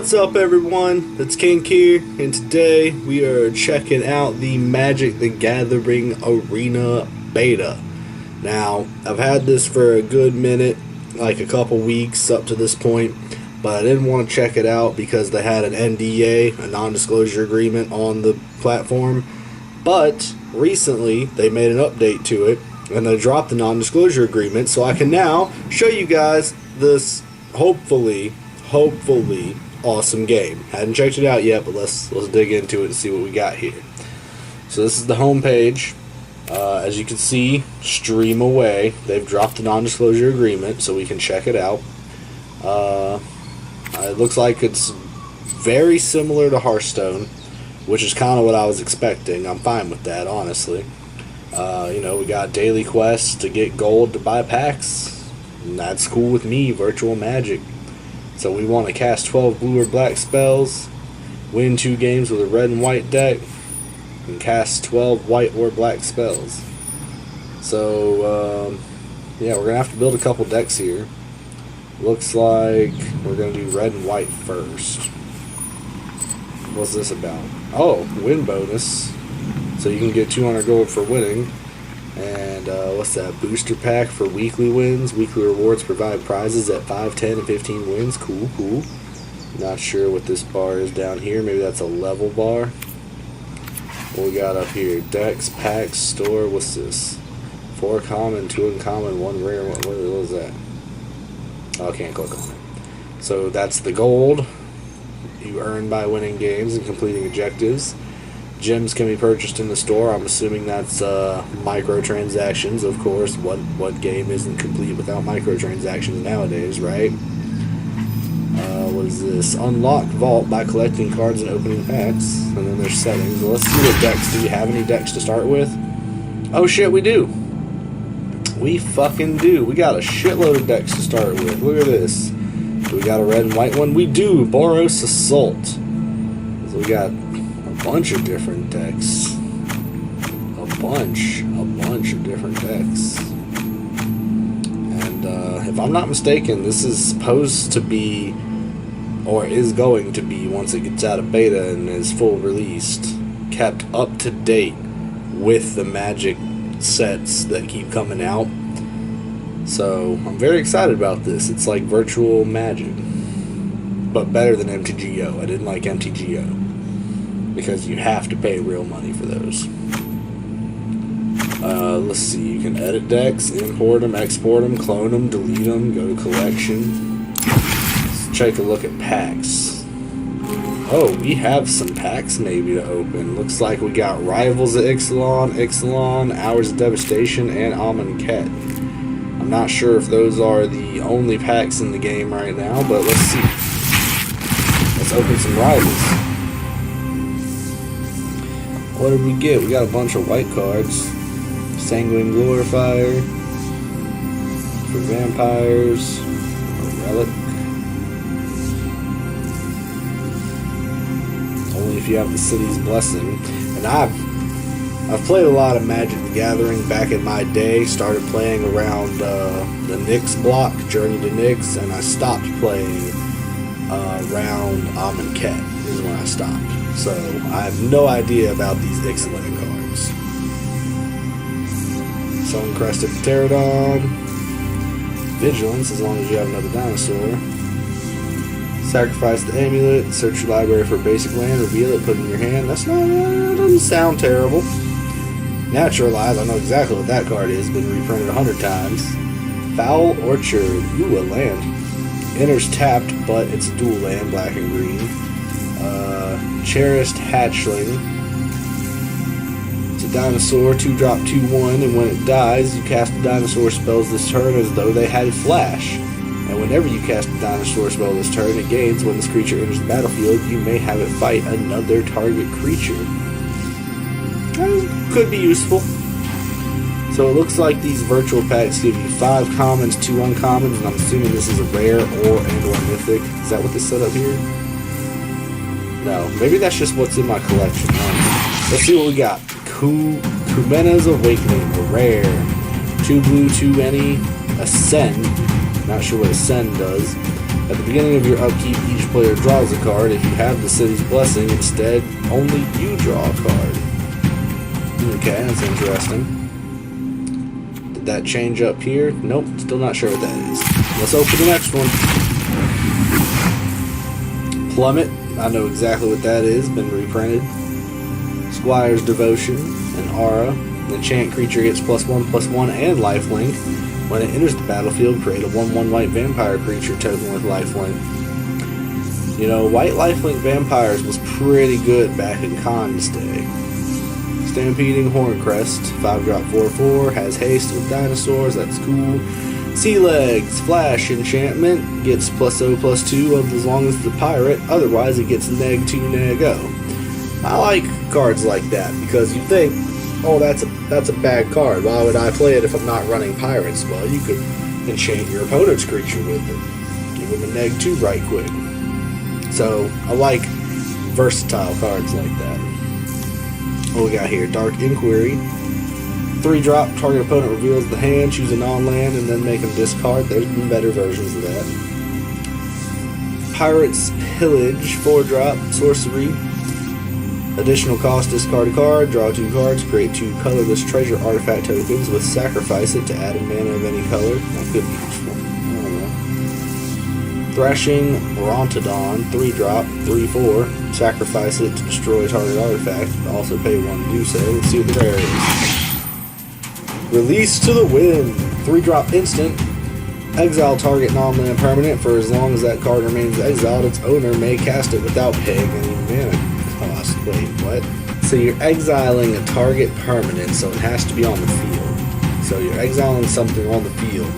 What's up, everyone? It's Kink here, and today we are checking out the Magic the Gathering Arena beta. Now, I've had this for a good minute, like a couple weeks up to this point, but I didn't want to check it out because they had an NDA, a non-disclosure agreement, on the platform. But recently, they made an update to it, and they dropped the non-disclosure agreement, so I can now show you guys this hopefully awesome game. Hadn't checked it out yet, but let's dig into it and see what we got here. So this is the home page. As you can see, stream away. They've dropped the non-disclosure agreement, so we can check it out. It looks like it's very similar to Hearthstone, which is kind of what I was expecting. I'm fine with that, honestly. We got daily quests to get gold to buy packs, and that's cool with me. Virtual Magic. So we want to cast 12 blue or black spells, win 2 games with a red and white deck, and cast 12 white or black spells. So, yeah, we're going to have to build a couple decks here. Looks like we're going to do red and white first. What's this about? Oh, win bonus. So you can get 200 gold for winning. And what's that? Booster pack for weekly wins. Weekly rewards provide prizes at 5, 10, and 15 wins. Cool. Not sure what this bar is down here. Maybe that's a level bar. What we got up here? Decks, packs, store. What's this? 4 common, 2 uncommon, 1 rare. What is that? Oh, I can't click on it. So that's the gold you earn by winning games and completing objectives. Gems can be purchased in the store. I'm assuming that's microtransactions, of course. What game isn't complete without microtransactions nowadays, right? What is this? Unlock Vault by collecting cards and opening packs. And then there's settings. Well, let's see what decks. Do we have any decks to start with? Oh shit, we do. We fucking do. We got a shitload of decks to start with. Look at this. Do we got a red and white one? We do. Boros Assault. So we got bunch of different decks. A bunch of different decks. And if I'm not mistaken, this is supposed to be, or is going to be, once it gets out of beta and is full released, kept up to date with the Magic sets that keep coming out. So I'm very excited about this. It's like virtual Magic, but better than MTGO. I didn't like MTGO, because you have to pay real money for those. Let's see, you can edit decks, import them, export them, clone them, delete them, go to collection. Let's take a look at packs. Oh, we have some packs maybe to open. Looks like we got Rivals of Ixalan, Hours of Devastation, and Amonkhet. I'm not sure if those are the only packs in the game right now, but let's see. Let's open some Rivals. What did we get? We got a bunch of white cards. Sanguine Glorifier for vampires. A relic. Only if you have the City's Blessing. And I've played a lot of Magic the Gathering back in my day. Started playing around the Nyx block, Journey to Nyx, and I stopped playing around Amonkhet is when I stopped. So, I have no idea about these Ixalan cards. Suncrested Pterodon. Vigilance, as long as you have another dinosaur. Sacrifice the amulet. Search your library for a basic land. Reveal it, put it in your hand. That doesn't sound terrible. Naturalize, I know exactly what that card is. Been reprinted 100 times. Foul Orchard. Ooh, a land. Enters tapped, but it's a dual land, black and green. Cherished Hatchling. It's a dinosaur, 2-drop, 2/1, and when it dies, you cast the dinosaur spells this turn as though they had flash. And whenever you cast a dinosaur spell this turn, it gains when this creature enters the battlefield. You may have it fight another target creature. Could be useful. So it looks like these virtual packs give you 5 commons, 2 uncommons, and I'm assuming this is a rare or mythic. Is that what this set up here? No, maybe that's just what's in my collection. Let's see what we got. Kumena's Awakening, a rare. 2 blue, 2 any. Ascend. Not sure what Ascend does. At the beginning of your upkeep, each player draws a card. If you have the city's blessing, instead, only you draw a card. Okay, that's interesting. Did that change up here? Nope, still not sure what that is. Let's open the next one. Plummet, I know exactly what that is, been reprinted. Squire's Devotion, an aura. The enchant creature gets +1/+1 and lifelink. When it enters the battlefield, create a 1/1 white vampire creature token with lifelink. You know, white lifelink vampires was pretty good back in Khan's day. Stampeding Horncrest, 5-drop 4/4, has haste with dinosaurs, that's cool. Sea Legs, Flash enchantment, gets +0/+2 as long as it's a pirate, otherwise it gets -2, -0. I like cards like that because you think, oh, that's a bad card. Why would I play it if I'm not running pirates? Well, you could enchant your opponent's creature with it. Give him a -2 right quick. So, I like versatile cards like that. What we got here? Dark Inquiry. 3-drop, target opponent reveals the hand, choose a non-land, and then make them discard. There's been better versions of that. Pirate's Pillage, 4-drop, sorcery. Additional cost, discard a card, draw 2 cards, create 2 colorless treasure artifact tokens with sacrifice it to add a mana of any color. That could be useful. I don't know. Thrashing Brontodon, 3-drop, 3/4. Sacrifice it to destroy target artifact. Also pay 1 to do so. Let's see what the rare is. Release to the Wind, 3-drop instant. Exile target non-land permanent. For as long as that card remains exiled, its owner may cast it without paying any mana cost. Wait, what? So you're exiling a target permanent, so it has to be on the field. So you're exiling something on the field,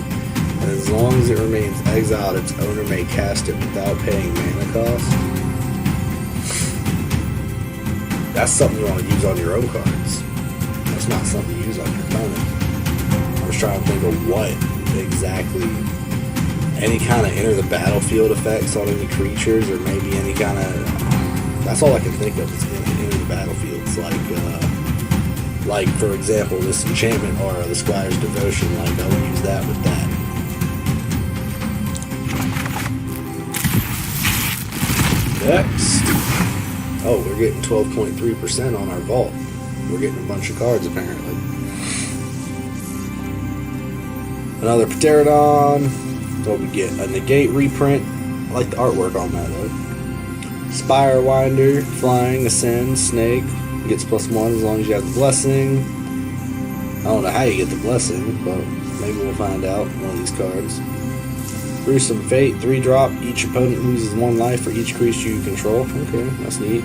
and as long as it remains exiled, its owner may cast it without paying mana cost. That's something you want to use on your own cards. That's not something you use on your opponent. I was trying to think of what exactly. Any kind of enter the battlefield effects on any creatures, or maybe any kind of. That's all I can think of is enter the battlefields. Like for example, this enchantment aura, the Squire's Devotion. Like I would use that with that. Next. Oh, we're getting 12.3% on our vault. We're getting a bunch of cards, apparently. Another Pterodon. What we get? A Negate reprint. I like the artwork on that, though. Spirewinder. Flying. Ascend. Snake. Gets +1 as long as you have the blessing. I don't know how you get the blessing, but maybe we'll find out one of these cards. Gruesome Fate, 3-drop. Each opponent loses 1 life for each creature you control. Okay, that's neat.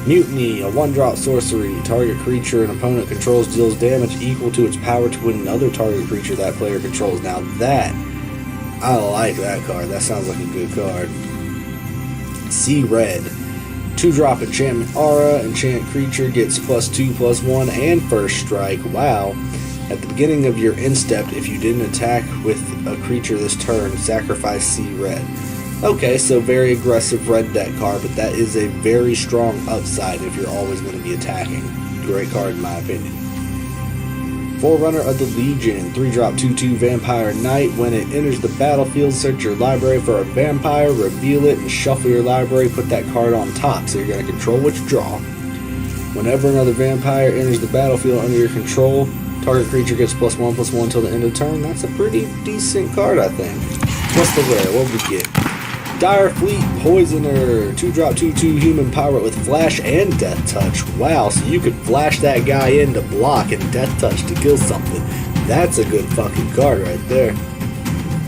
Mutiny, a 1-drop sorcery. Target creature an opponent controls deals damage equal to its power to another target creature that player controls. Now that, I like that card. That sounds like a good card. Sea Red, 2-drop enchantment aura. Enchant creature gets +2/+1 and first strike. Wow. At the beginning of your instep, if you didn't attack with a creature this turn, sacrifice Sea Red. Okay, so very aggressive red deck card, but that is a very strong upside if you're always going to be attacking. Great card in my opinion. Forerunner of the Legion, 3-drop 2/2 Vampire Knight. When it enters the battlefield, search your library for a vampire, reveal it, and shuffle your library, put that card on top, so you're going to control what you draw. Whenever another vampire enters the battlefield under your control, target creature gets +1/+1 until the end of turn. That's a pretty decent card, I think. What's the rare? What we get? Dire Fleet Poisoner, 2-drop 2/2 human pirate with flash and death touch. Wow, so you could flash that guy in to block and death touch to kill something. That's a good fucking card right there.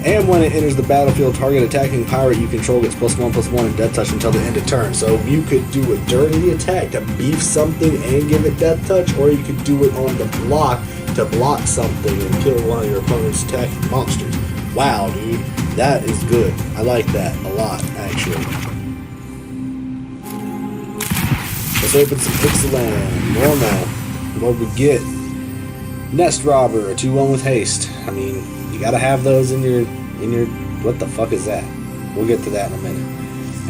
And when it enters the battlefield, target attacking pirate you control gets +1/+1 and death touch until the end of turn. So you could do it during the attack to beef something and give it death touch, or you could do it on the block to block something and kill one of your opponent's attacking monsters. Wow, dude. That is good. I like that a lot, actually. Let's open some Pixeland. Normal. What we get? Nest Robber, a 2/1 with haste. I mean, you gotta have those in your... What the fuck is that? We'll get to that in a minute.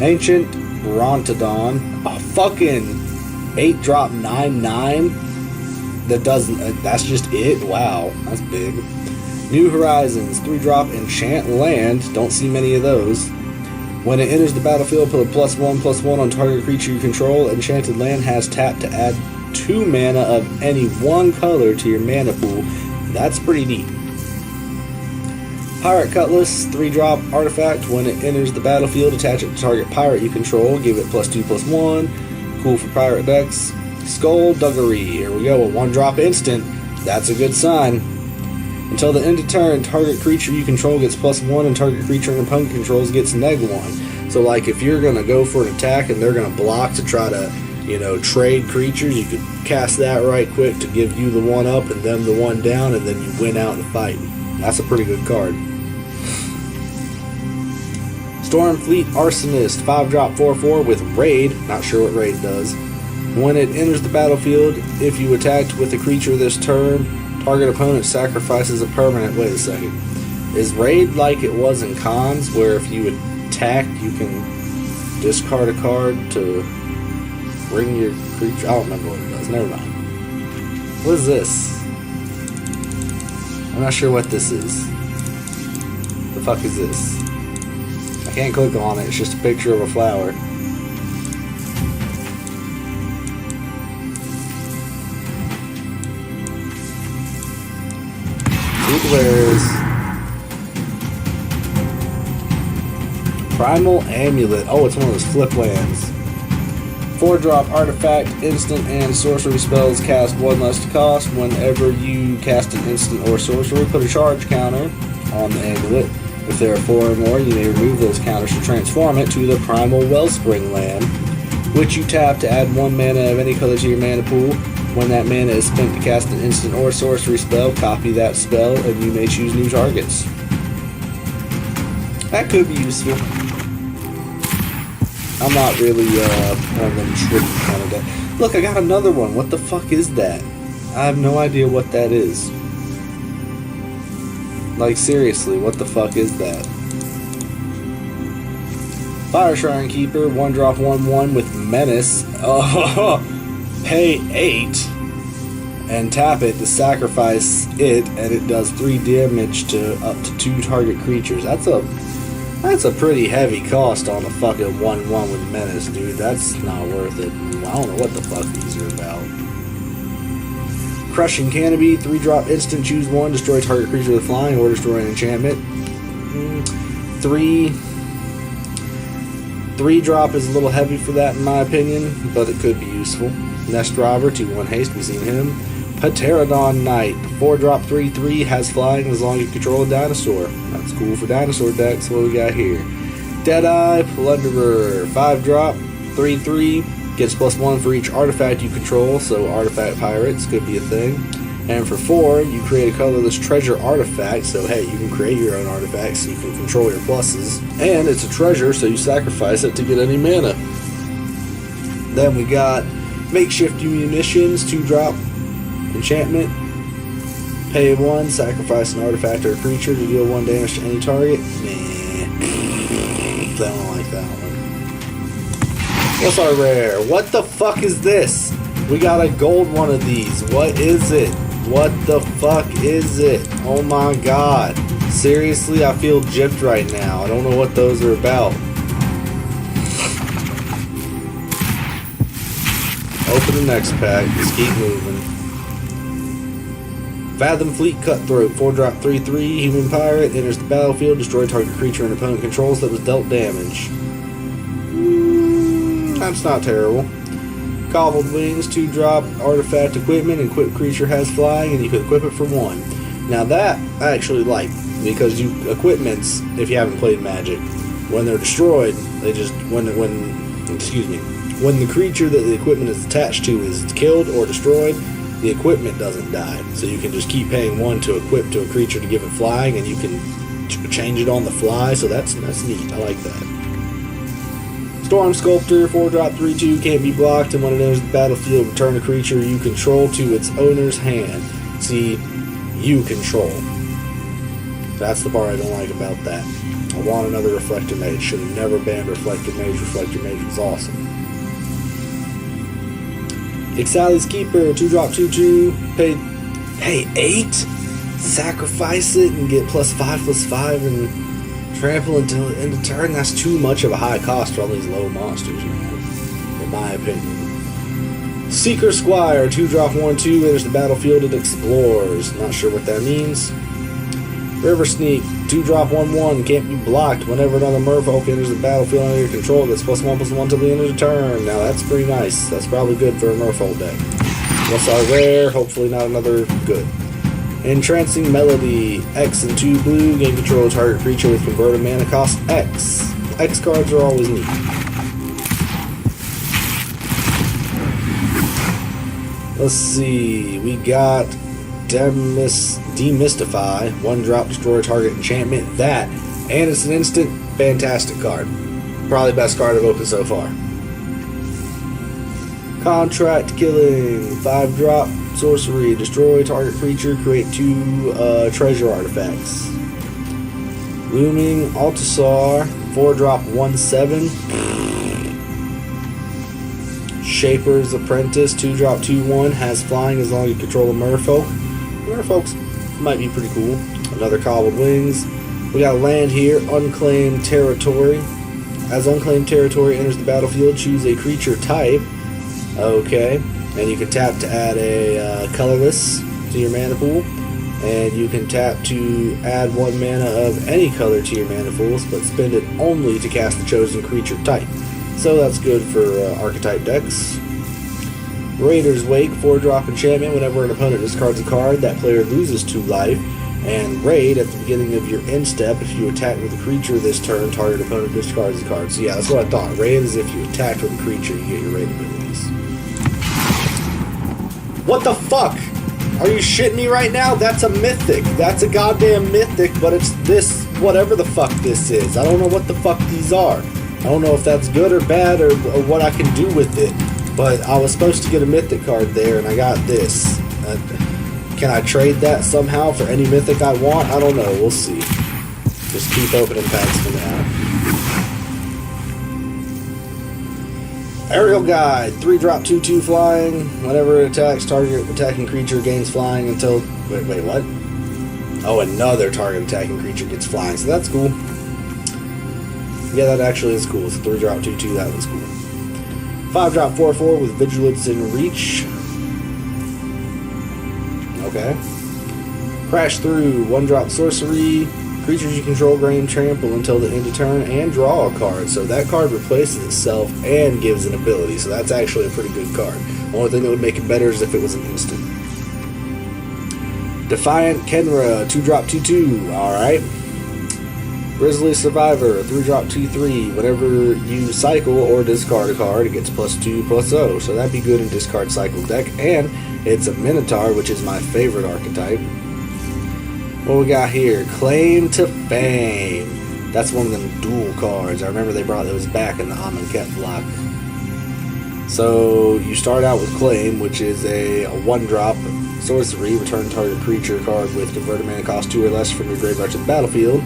Ancient Brontodon, a fucking 8-drop 9/9. That doesn't... that's just it? Wow, that's big. New Horizons, 3-drop enchant land. Don't see many of those. When it enters the battlefield, put a +1/+1 on target creature you control. Enchanted land has tapped to add 2 mana of any one color to your mana pool. That's pretty neat. Pirate Cutlass, 3-drop artifact. When it enters the battlefield, attach it to target pirate you control. Give it +2/+1. Cool for pirate decks. Skullduggery. Here we go, a 1-drop instant. That's a good sign. Until the end of turn, target creature you control gets +1 and target creature an opponent controls gets -1. So like if you're going to go for an attack and they're going to block to try to, trade creatures, you could cast that right quick to give you the 1 up and them the 1 down, and then you win out in the fight. That's a pretty good card. Stormfleet Arsonist, 5-drop 4/4 with Raid. Not sure what Raid does. When it enters the battlefield, if you attacked with a creature this turn, target opponent sacrifices a permanent. Wait a second. Is Raid like it was in Cons, where if you attack, you can discard a card to bring your creature? I don't remember what it does. Never mind. What is this? I'm not sure what this is. The fuck is this? I can't click on it. It's just a picture of a flower. Wears Primal Amulet. Oh, it's one of those flip lands. 4-drop artifact, instant and sorcery spells cast 1 less cost. Whenever you cast an instant or sorcery, put a charge counter on the amulet. If there are 4 or more, you may remove those counters to transform it to the Primal Wellspring land, which you tap to add 1 mana of any color to your mana pool. When that mana is spent to cast an instant or sorcery spell, copy that spell and you may choose new targets. That could be useful. I'm not really one of them tricky kind of guy. Look, I got another one. What the fuck is that? I have no idea what that is. Like, seriously, what the fuck is that? Fire Shrine Keeper, 1-drop 1/1 with Menace. Oh, pay 8 and tap it to sacrifice it, and it does 3 damage to up to 2 target creatures. That's a pretty heavy cost on a fucking 1/1 with Menace, dude. That's not worth it. I don't know what the fuck these are about. Crushing Canopy, 3-drop instant, choose 1, destroy target creature with flying, or destroy an enchantment. 3-drop is a little heavy for that in my opinion, but it could be useful. Nest Robber, 2/1 haste, we've seen him. Pterodon Knight, 4-drop 3/3, has flying as long as you control a dinosaur. That's cool for dinosaur decks. What do we got here? Deadeye Plunderer, 5-drop 3/3, gets +1 for each artifact you control, so artifact pirates could be a thing. And for 4, you create a colorless treasure artifact, so hey, you can create your own artifacts so you can control your pluses. And it's a treasure, so you sacrifice it to get any mana. Then we got Makeshift Munitions, 2-drop enchantment. Pay 1, sacrifice an artifact or a creature to deal 1 damage to any target. Nah, I don't like that one. What's our rare? What the fuck is this? We got a gold one of these. What is it? What the fuck is it? Oh my god. Seriously, I feel gypped right now. I don't know what those are about. Open the next pack. Just keep moving. Fathom Fleet Cutthroat, 4-drop 3/3, human pirate, enters the battlefield, destroy target creature and opponent controls that was dealt damage. That's not terrible. Cobbled Wings, 2-drop artifact equipment, and equipped creature has flying, and you can equip it for 1. Now that I actually like, because equipments, if you haven't played Magic, when they're destroyed, they just when the creature that the equipment is attached to is killed or destroyed, the equipment doesn't die. So you can just keep paying 1 to equip to a creature to give it flying, and you can change it on the fly. So that's neat. I like that. Storm Sculptor, 4-drop 3/2, can't be blocked, and when it enters the battlefield, return a creature you control to its owner's hand. See, you control. That's the part I don't like about that. I want another Reflector Mage. Should have never banned Reflector Mage. Reflector Mage was awesome. Ixali's Keeper, 2-drop 2/2, pay 8, sacrifice it and get +5/+5 and Trample until the end of turn. That's too much of a high cost for all these low monsters, man. In my opinion. Seeker Squire, 2-drop 1/2, enters the battlefield and explores. Not sure what that means. River Sneak, 2-drop 1/1, can't be blocked. Whenever another merfolk enters the battlefield under your control, it gets +1/+1 till the end of the turn. Now that's pretty nice. That's probably good for a merfolk deck. What's our rare? Hopefully not another good. Entrancing Melody, X and 2 blue, gain control of target creature with converted mana cost X. X cards are always neat. Let's see, we got Demystify, 1-drop, destroy target enchantment. That, and it's an instant, fantastic card. Probably best card I've opened so far. Contract Killing, 5-drop, sorcery, destroy target creature, create 2 treasure artifacts. Looming Altasar, 4-drop 1/7. Shaper's Apprentice, 2-drop 2/1, has flying as long as you control a merfolk. Merfolks might be pretty cool. Another Cobbled Wings. We got land here, Unclaimed Territory. As Unclaimed Territory enters the battlefield, choose a creature type. Okay, and you can tap to add a colorless to your mana pool. And you can tap to add 1 mana of any color to your mana pools, but spend it only to cast the chosen creature type. So that's good for archetype decks. Raider's Wake, 4-drop enchantment. Whenever an opponent discards a card, that player loses 2 life. And Raid, at the beginning of your end step, if you attack with a creature this turn, target opponent discards the card. So yeah, that's what I thought. Raid is if you attack with a creature, you get your Raid abilities. What the fuck? Are you shitting me right now? That's a mythic. That's a goddamn mythic, but it's this, whatever the fuck this is. I don't know what the fuck these are. I don't know if that's good or bad or what I can do with it. But I was supposed to get a mythic card there, and I got this. Can I trade that somehow for any mythic I want? I don't know. We'll see. Just keep opening packs for now. Aerial Guide, 3-drop 2/2 flying. Whenever it attacks, target attacking creature gains flying until... Wait, what? Oh, another target attacking creature gets flying, so that's cool. Yeah, that actually is cool. It's a 3-drop 2/2, that one's cool. 5-drop 4/4 with Vigilance and Reach. Okay. Crash Through, 1-drop sorcery. Creatures you control gain trample until the end of turn and draw a card. So that card replaces itself and gives an ability. So that's actually a pretty good card. Only thing that would make it better is if it was an instant. Defiant Kenra, 2-drop 2/2. Alright. Grizzly Survivor, 3-drop 2/3. Whenever you cycle or discard a card, it gets +2/+0. So that'd be good in discard cycle deck. And it's a Minotaur, which is my favorite archetype. What we got here? Claim to Fame. That's one of them dual cards. I remember they brought those back in the Amonkhet block. So you start out with Claim, which is a 1-drop sorcery. Return target creature card with converted mana cost 2 or less from your graveyard to the battlefield.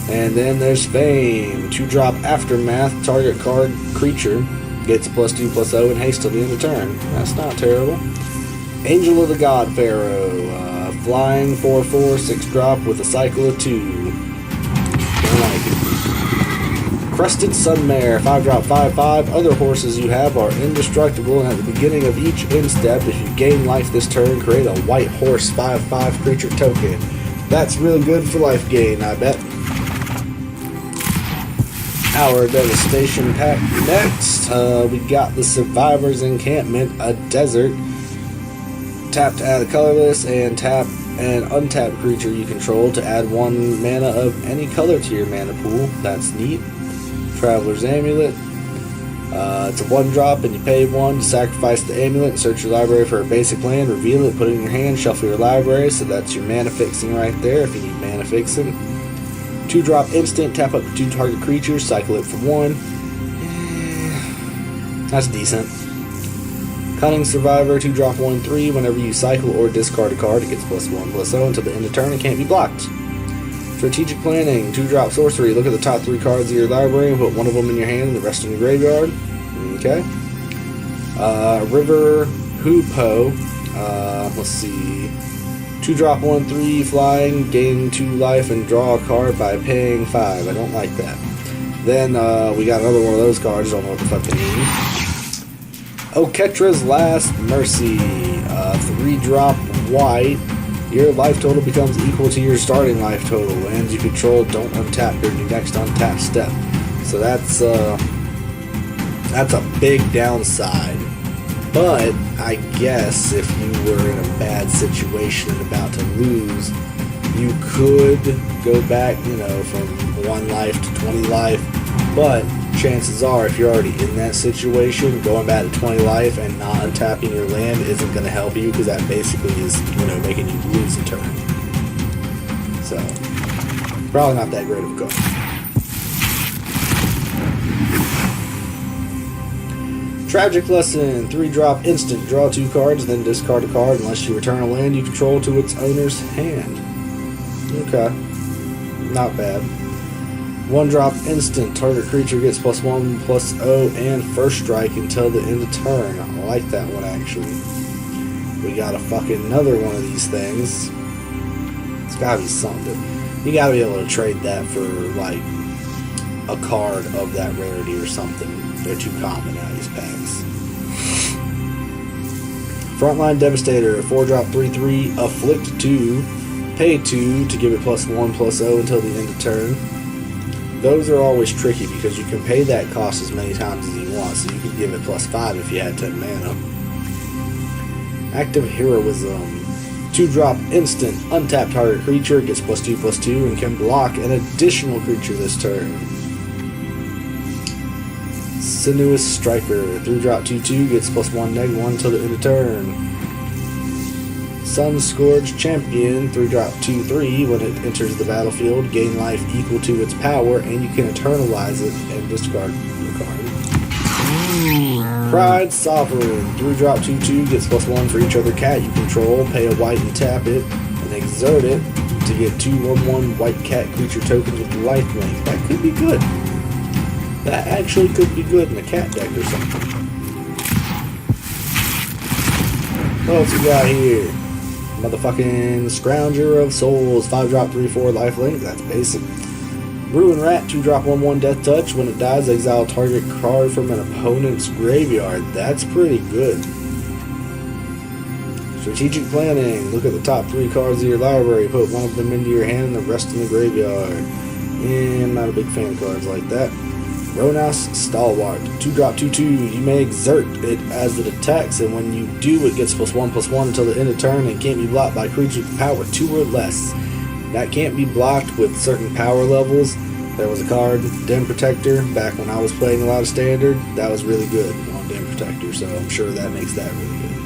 And then there's Fame. 2-drop Aftermath. Target card creature gets +2/+0 and haste till the end of turn. That's not terrible. Angel of the God Pharaoh. Flying 4/4, 6-drop with a cycle of 2. Don't like it. Crested Sunmare, 5-drop 5/5. Other horses you have are indestructible, and at the beginning of each end step, if you gain life this turn, create a white horse 5/5 creature token. That's really good for life gain, I bet. Our Devastation pack next. We got the Survivor's Encampment, a desert. Tap to add a colorless, and tap an untapped creature you control to add 1 mana of any color to your mana pool. That's neat. Traveler's Amulet. It's a 1-drop, and you pay 1 to sacrifice the amulet and search your library for a basic land, reveal it, put it in your hand, shuffle your library. So that's your mana fixing right there if you need mana fixing. 2-drop instant, tap up to 2 target creatures, cycle it for 1. That's decent. Cunning Survivor, 2-drop 1/3. Whenever you cycle or discard a card, it gets +1/+0 until the end of turn and can't be blocked. Strategic Planning, 2-drop sorcery. Look at the top 3 cards of your library and put 1 of them in your hand and the rest in your graveyard. Okay. River Hoopo. Let's see. 2-drop 1/3 flying, gain 2 life and draw a card by paying 5. I don't like that. Then we got another one of those cards. Don't know what the fuck they mean. Oketra's Last Mercy. 3-drop white. Your life total becomes equal to your starting life total. Lands you control don't untap during your next untap step. So that's a big downside. But I guess if you were in a bad situation and about to lose, you could go back, from 1 life to 20 life. But chances are, if you're already in that situation, going back to 20 life and not untapping your land isn't going to help you, because that basically is, making you lose a turn. So, probably not that great of a card. Tragic Lesson. 3-drop instant. Draw 2 cards, then discard a card unless you return a land you control to its owner's hand. Okay. Not bad. 1-drop instant. Target creature gets +1/+0 and first strike until the end of turn. I like that one, actually. We got a fucking another one of these things. It's gotta be something. You gotta be able to trade that for, like, a card of that rarity or something. They're too common out of these packs. Frontline Devastator. 4-drop 3/3. Afflict 2. Pay 2 to give it +1/+0 until the end of turn. Those are always tricky because you can pay that cost as many times as you want, so you could give it +5 if you had 10 mana. Act of Heroism. 2-drop instant. Untap target creature, gets +2/+2 and can block an additional creature this turn. Sinuous Striker. 3-drop 2/2, gets +1/-1 until the end of turn. Sunscourge Champion. 3-drop 2/3. When it enters the battlefield, gain life equal to its power, and you can eternalize it and discard the card. Pride Sovereign. 3-drop 2/2, gets +1 for each other cat you control. Pay a white and tap it, and exert it to get 2 1/1 white cat creature tokens with lifelink. That could be good. That actually could be good in a cat deck or something. What else we got here? Motherfucking Scrounger of Souls. 5-drop 3/4 lifelink. That's basic. Ruin Rat. 2-drop 1/1 Death Touch. When it dies, exile target card from an opponent's graveyard. That's pretty good. Strategic Planning. Look at the top 3 cards of your library. Put one of them into your hand and the rest in the graveyard. I'm not a big fan of cards like that. Ronas Stalwart. 2-drop 2/2. You may exert it as it attacks, and when you do, it gets +1/+1 until the end of turn and can't be blocked by creatures with power 2 or less. That can't be blocked with certain power levels. There was a card, Den Protector, back when I was playing a lot of Standard. That was really good on Den Protector, so I'm sure that makes that really good.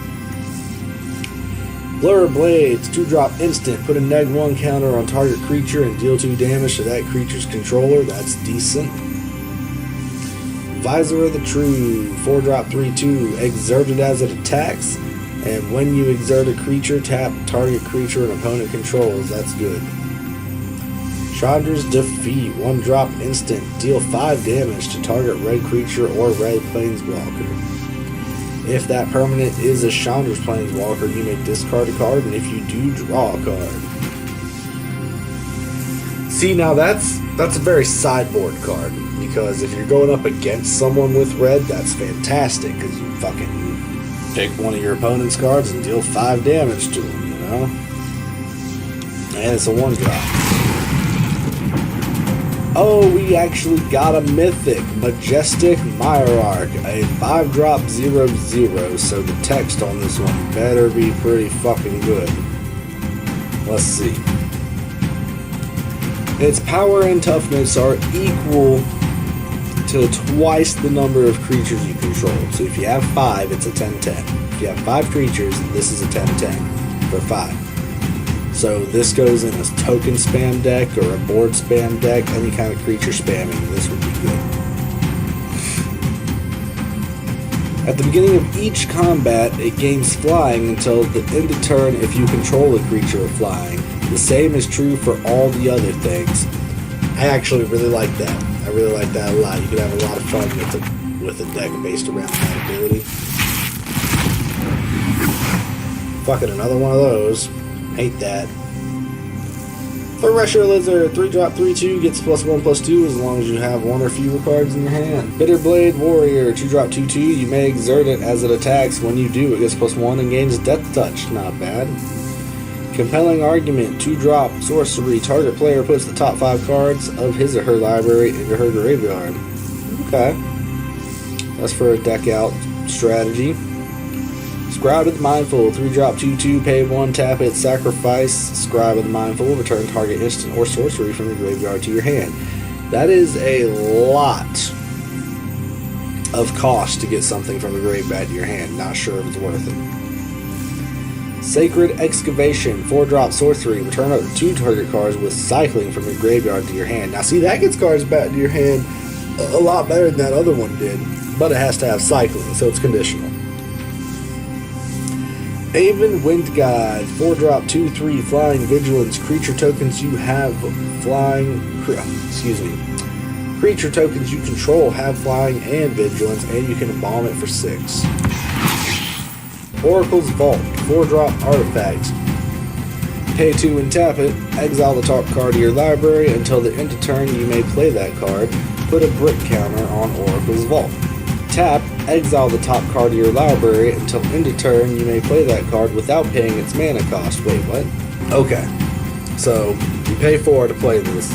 Blur Blades. 2-drop instant. Put a -1 counter on target creature and deal 2 damage to that creature's controller. That's decent. Visor of the True. 4-drop 3/2. Exert it as it attacks, and when you exert a creature, tap target creature an opponent controls. That's good. Chandra's Defeat. 1-drop instant. Deal 5 damage to target red creature or red planeswalker. If that permanent is a Chandra's planeswalker, you may discard a card, and if you do, draw a card. See, now that's a very sideboard card, because if you're going up against someone with red, that's fantastic, because you fucking pick one of your opponent's cards and deal 5 damage to them, And it's a 1-drop. Oh, we actually got a Mythic. Majestic Myararch. A 5-drop 0/0, so the text on this one better be pretty fucking good. Let's see. Its power and toughness are equal to twice the number of creatures you control. So if you have 5, it's a 10/10. If you have 5 creatures, this is a 10/10 for 5. So this goes in a token spam deck or a board spam deck, any kind of creature spamming, this would be good. At the beginning of each combat, it gains flying until the end of turn if you control a creature of flying. The same is true for all the other things. I actually really like that. I really like that a lot. You could have a lot of fun with a deck based around that ability. Fucking another one of those. Hate that. For Retro Lizard, 3-drop 3/2 gets +1/+2 as long as you have one or fewer cards in your hand. Bitterblade Warrior, 2-drop 2/2, you may exert it as it attacks. When you do, it gets +1 and gains Death Touch. Not bad. Compelling Argument, 2-drop sorcery. Target player puts the top 5 cards of his or her library into her graveyard. Okay. That's for a deck out strategy. Scribe of the Mindful, 3-drop 2/2, pay 1, tap it, sacrifice. Scribe of the Mindful, return target instant or sorcery from your graveyard to your hand. That is a lot of cost to get something from the graveyard to your hand. Not sure if it's worth it. Sacred Excavation, 4-drop sorcery, return up to 2 target cards with cycling from your graveyard to your hand. Now see, that gets cards back to your hand a lot better than that other one did, but it has to have cycling, so it's conditional. Aven Wind Guide, 4-drop 2/3, flying vigilance. Creature tokens you have flying. Creature tokens you control have flying and vigilance, and you can embalm it for 6. Oracle's Vault, 4-drop artifact. Pay 2 and tap it. Exile the top card of your library. Until the end of turn, you may play that card. Put a brick counter on Oracle's Vault. Tap, exile the top card of your library. Until end of turn, you may play that card without paying its mana cost. Wait, what? Okay. So, you pay 4 to play this.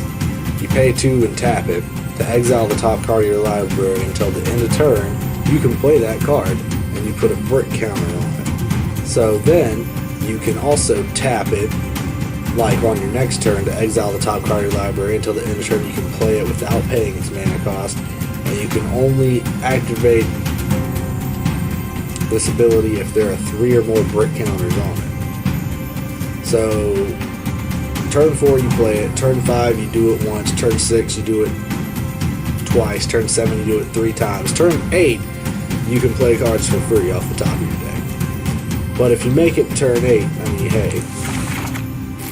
You pay 2 and tap it to exile the top card of your library. Until the end of turn, you can play that card, and you put a brick counter on it. So then, you can also tap it, like on your next turn, to exile the top card of your library. Until the end of turn, you can play it without paying its mana cost. And you can only activate this ability if there are 3 or more brick counters on it. So, turn 4 you play it, turn 5 you do it once, turn 6 you do it twice, turn 7 you do it 3 times, turn 8 you can play cards for free off the top of your deck. But if you make it turn 8, I mean, hey,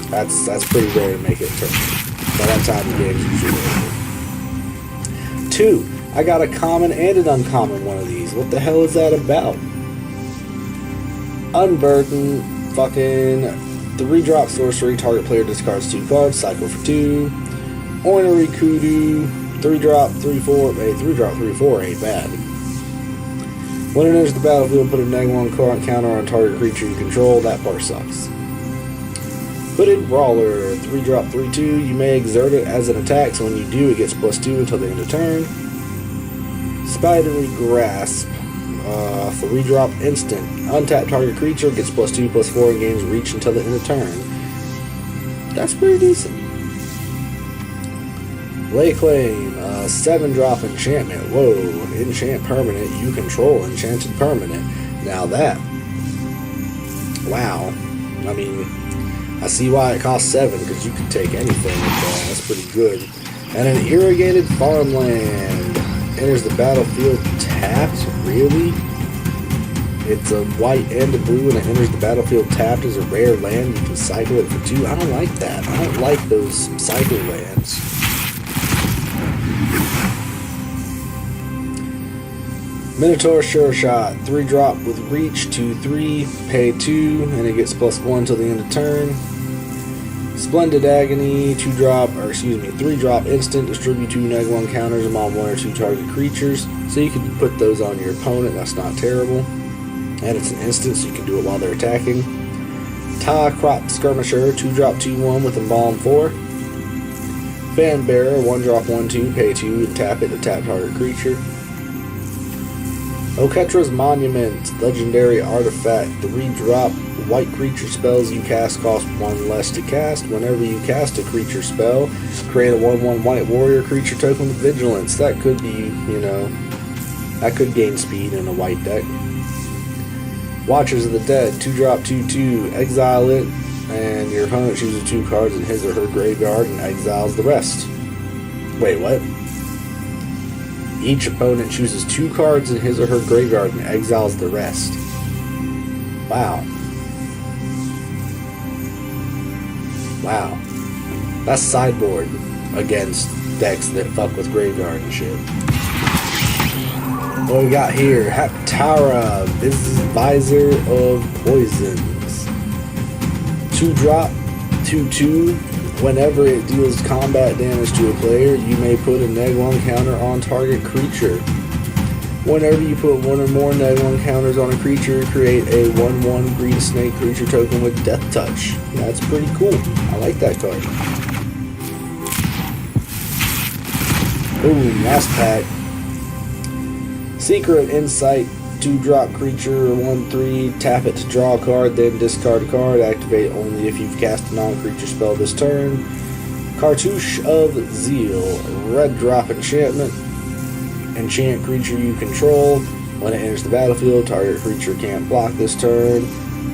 that's pretty rare to make it turn 8. By that time the game's usually over. 2. I got a common and an uncommon one of these. What the hell is that about? Unburden, fucking 3-drop sorcery. Target player discards 2 cards. Cycle for 2. Ornery Kudu, 3-drop 3/4. Hey, 3-drop 3/4 ain't bad. When it enters the battlefield, put a -1 card counter on target creature you control. That part sucks. Hooded Brawler, 3-drop 3/2. You may exert it as an attack, so when you do, it gets +2 until the end of turn. Spidery Grasp, 3-drop instant. Untap target creature, gets +2/+4 and gains reach until the end of turn. That's pretty decent. Lay Claim, 7-drop enchantment. Whoa, enchant permanent. You control enchanted permanent. Now that, wow. I mean, I see why it costs 7, because you can take anything with that. That's pretty good. And an Irrigated Farmland. Enters the battlefield tapped? Really? It's a white and a blue, and it enters the battlefield tapped as a rare land. You can cycle it for 2. I don't like that. I don't like those cycle lands. Minotaur Sure Shot, 3-drop with reach, 2/3, pay 2, and it gets +1 till the end of turn. Splendid Agony, 3-drop instant, distribute 2 -1 counters among 1 or 2 target creatures. So you can put those on your opponent, that's not terrible. And it's an instant, so you can do it while they're attacking. Ta Crop Skirmisher, 2-drop 2/1 with Embalm 4. Fan Bearer, 1-drop 1/2, pay 2 and tap it to tap target creature. Oketra's Monument, legendary artifact, 3-drop white creature spells you cast cost 1 less to cast. Whenever you cast a creature spell, create a 1/1 white warrior creature token with vigilance. That could be, that could gain speed in a white deck. Watchers of the Dead, 2-drop 2/2, exile it, and your opponent chooses 2 cards in his or her graveyard and exiles the rest. Wait, what? Each opponent chooses 2 cards in his or her graveyard and exiles the rest. Wow. Wow. That's sideboard against decks that fuck with graveyard and shit. What we got here? Haptara, Visor of Poisons. 2-drop, 2/2. Whenever it deals combat damage to a player, you may put a -1 counter on target creature. Whenever you put one or more -1 counters on a creature, create a 1/1 green snake creature token with Death Touch. That's pretty cool. I like that card. Ooh, last pack. Seeker of Insight, 2-drop creature, 1/3, tap it to draw a card, then discard a card, activate only if you've cast a non-creature spell this turn. Cartouche of Zeal, red drop enchantment, enchant creature you control. When it enters the battlefield, target creature can't block this turn.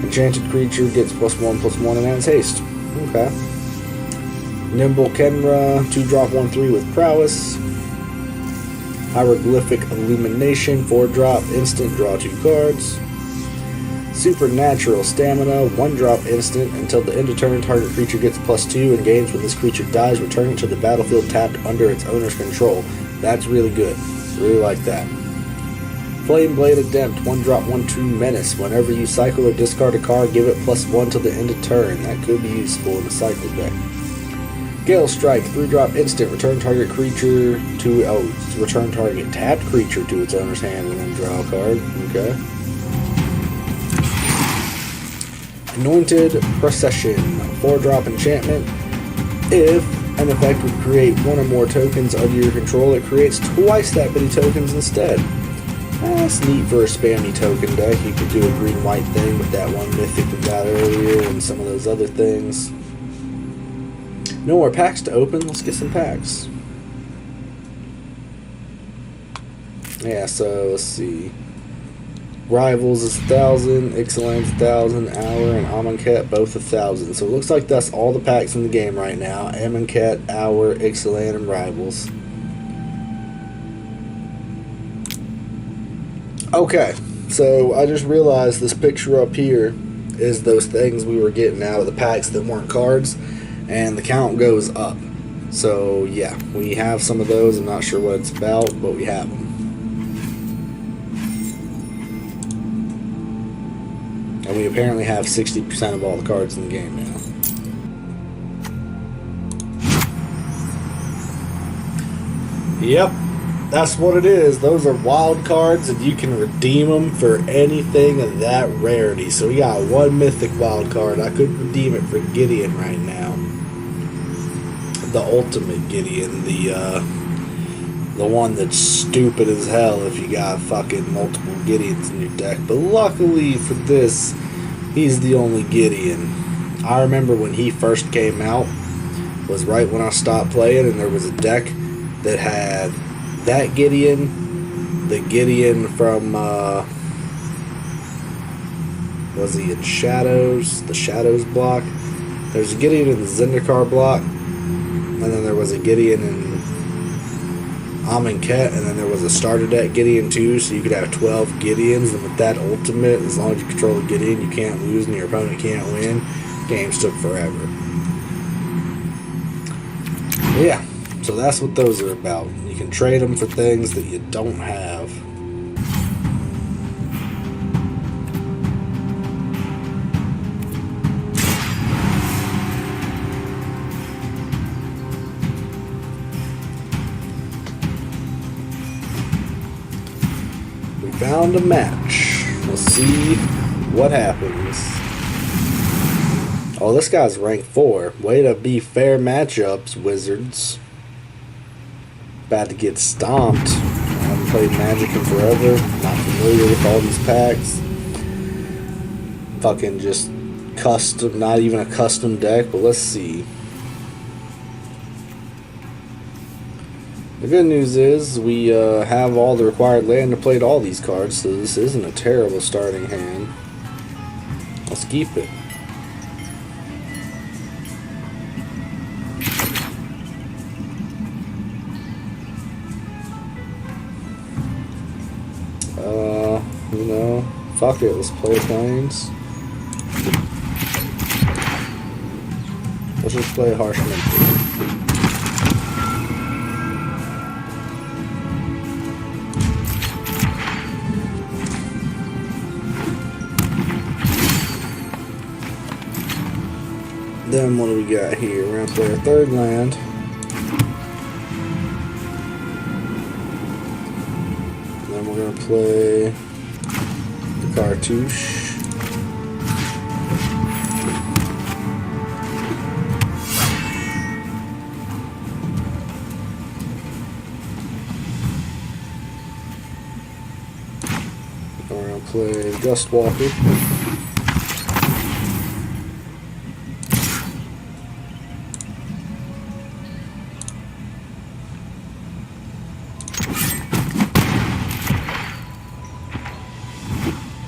Enchanted creature gets +1/+1 and adds haste. Okay. Nimble Kenra, 2-drop 1/3 with prowess. Hieroglyphic Illumination, 4-drop, instant, draw 2 cards. Supernatural Stamina, 1-drop instant. Until the end of turn, target creature gets +2 and gains. When this creature dies, return it to the battlefield tapped under its owner's control. That's really good. Really like that. Flame Blade Adept, 1-drop 1/2 menace. Whenever you cycle or discard a card, give it +1 till the end of turn. That could be useful in the cycle deck. Gale Strike, 3-drop instant, return target creature to, return target tapped creature to its owner's hand and then draw a card. Okay. Anointed Procession, 4-drop enchantment. If an effect would create one or more tokens under your control, it creates twice that many tokens instead. That's neat for a spammy token deck. You could do a green-white thing with that one mythic we got earlier and some of those other things. No more packs to open. Let's get some packs. Yeah, so let's see. Rivals is 1,000, Ixalan's 1,000, Hour, and Amonkhet both 1,000. So it looks like that's all the packs in the game right now. Amonkhet, Hour, Ixalan, and Rivals. Okay, so I just realized this picture up here is those things we were getting out of the packs that weren't cards, and the count goes up. So yeah, we have some of those. I'm not sure what it's about, but we have them. And we apparently have 60% of all the cards in the game now. Yep, that's what it is. Those are wild cards, and you can redeem them for anything of that rarity. So we got one mythic wild card. I could redeem it for Gideon right now. The ultimate Gideon, the one that's stupid as hell if you got fucking multiple Gideons in your deck. But luckily for this, he's the only Gideon. I remember when he first came out, was right when I stopped playing, and there was a deck that had that Gideon, the Gideon from, was he in Shadows? The Shadows block? There's a Gideon in the Zendikar block, and then there was a Gideon in Amonkhet, and then there was a starter deck Gideon too, so you could have 12 Gideons, and with that ultimate, as long as you control the Gideon, you can't lose and your opponent can't win. Games took forever. Yeah, so that's what those are about. You can trade them for things that you don't have. Found a match. Let's see what happens. Oh, this guy's rank 4. Way to be fair matchups, Wizards. About to get stomped. I haven't played Magic in forever. Not familiar with all these packs. Fucking just custom, not even a custom deck, but let's see. The good news is we have all the required land to play all these cards, so this isn't a terrible starting hand. Let's keep it. You know, fuck it, let's play Plains. Let's just play Harsh Mentor. Then what do we got here? We're going to play our third land. Then we're going to play the cartouche. We're going to play Gustwalker.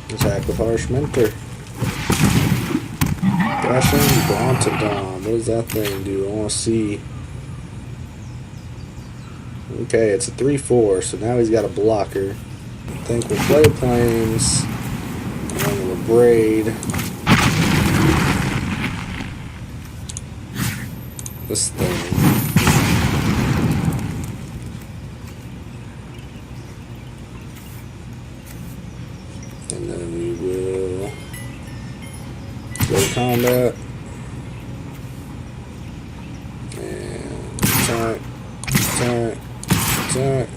Attack with Harsh Mentor. Thrashing Brontodon. What does that thing do? I want to see. Okay, it's a 3/4, so now he's got a blocker. I think we'll play Plains, and then we'll braid this thing. And then we will go to combat. And attack, attack, attack.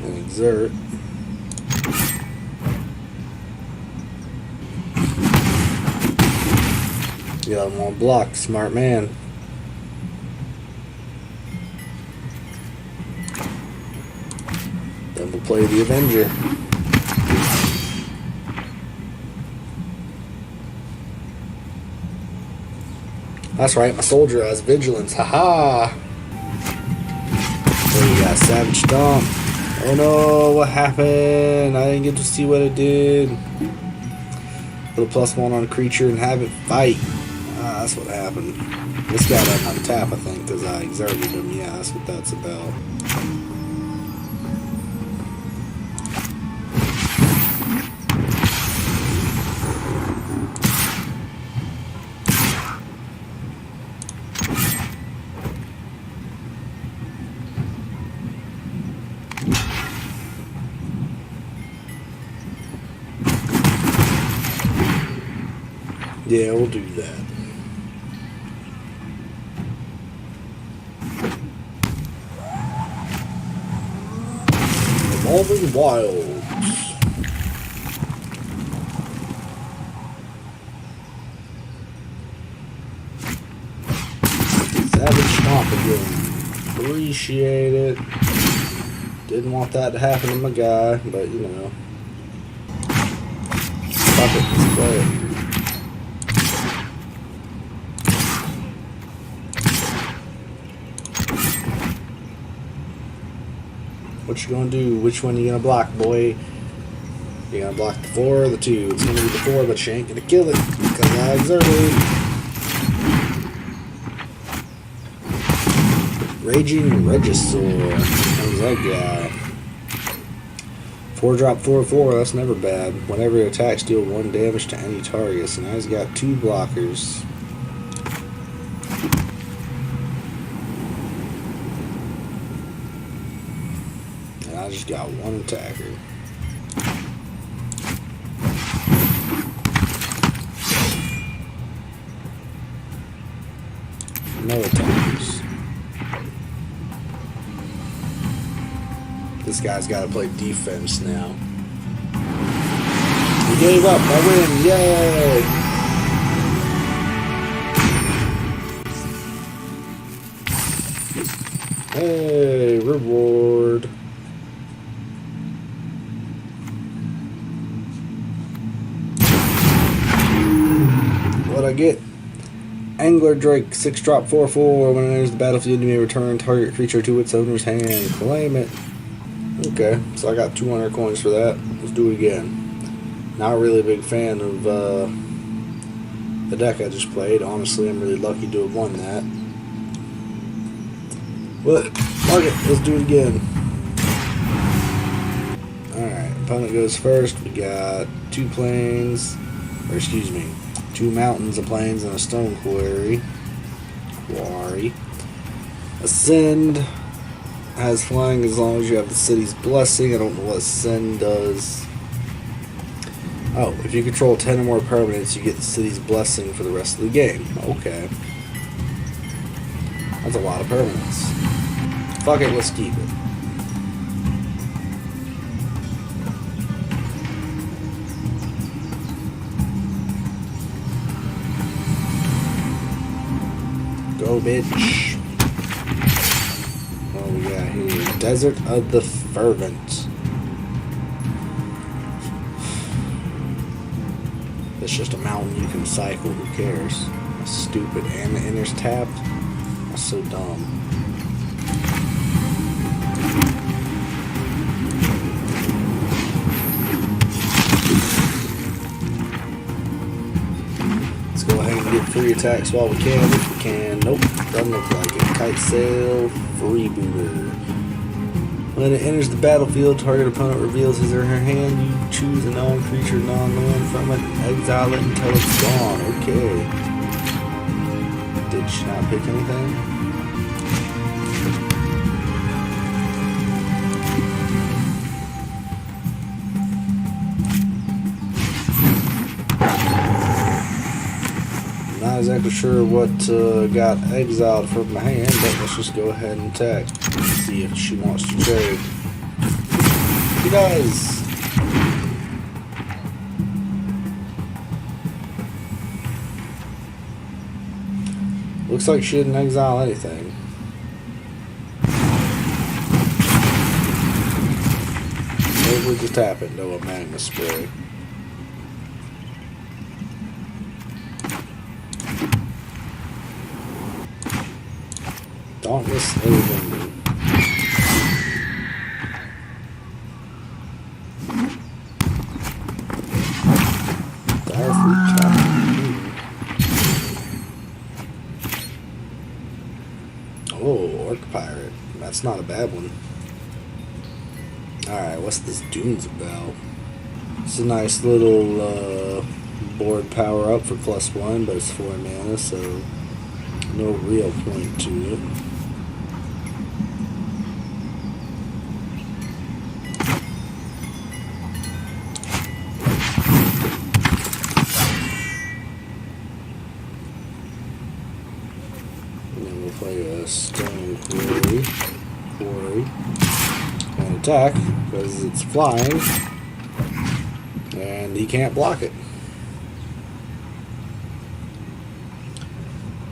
And exert. You got him on block, smart man. Then we'll play the Avenger. That's right, my soldier has vigilance. Haha! So we got Savage Stomp. Oh no, what happened? I didn't get to see what it did. Put a +1 on a creature and have it fight. Ah, that's what happened. This guy doesn't untap, I think, because I exerted him. Yeah, that's what that's about. Yeah, we'll do that. Evolving Wilds. Savage Stomp again. Appreciate it. Didn't want that to happen to my guy, but you know. Fuck it, let's play it. What you gonna do? Which one you gonna block, boy? You gonna block the 4 or the 2? It's gonna be the 4, but you ain't gonna kill it because I exerted. Raging Regisaur. How's that guy? 4-drop 4/4. That's never bad. Whenever it attacks, deal 1 damage to any target. So now he's got 2 blockers. I just got 1 attacker. No attackers. This guy's got to play defense now. He gave up. I win. Yay! Hey, reward. What'd I get? Angler Drake, 6-drop 4/4. When it enters the battlefield, you may return target creature to its owner's hand. Claim it. Okay, so I got 200 coins for that. Let's do it again. Not really a big fan of the deck I just played. Honestly, I'm really lucky to have won that. But, fuck it, let's do it again. Alright, opponent goes first. We got 2 plains, or excuse me, 2 mountains, a plains, and a stone quarry. Ascend. has flying as long as you have the city's blessing. I don't know what Send does. Oh, if you control 10 or more permanents, you get the city's blessing for the rest of the game. Okay. That's a lot of permanents. Fuck it, let's keep it. Go, bitch. What we got here? Desert of the Fervent. It's just a mountain you can cycle, who cares? That's stupid. And the inner's tapped? That's so dumb. Let's go ahead and get free attacks while we can, if we can. Nope, doesn't look like it. Kite Sail, Freebooter. When it enters the battlefield, target opponent reveals his or her hand. You choose a non-creature, non-land from it, exile it until it's gone. Okay. Did she not pick anything? Not exactly sure what got exiled from my hand, but let's just go ahead and attack. See if she wants to trade. She does! Looks like she didn't exile anything. Maybe we just tap it into a magma spray. Dauntless Overwind. Direfruit Chapter. Oh, Orc Pirate. That's not a bad one. Alright, what's this Dunes about? It's a nice little board power up for +1, but it's 4 mana, so no real point to it. Play a Stone Quarry, and attack because it's flying, and he can't block it.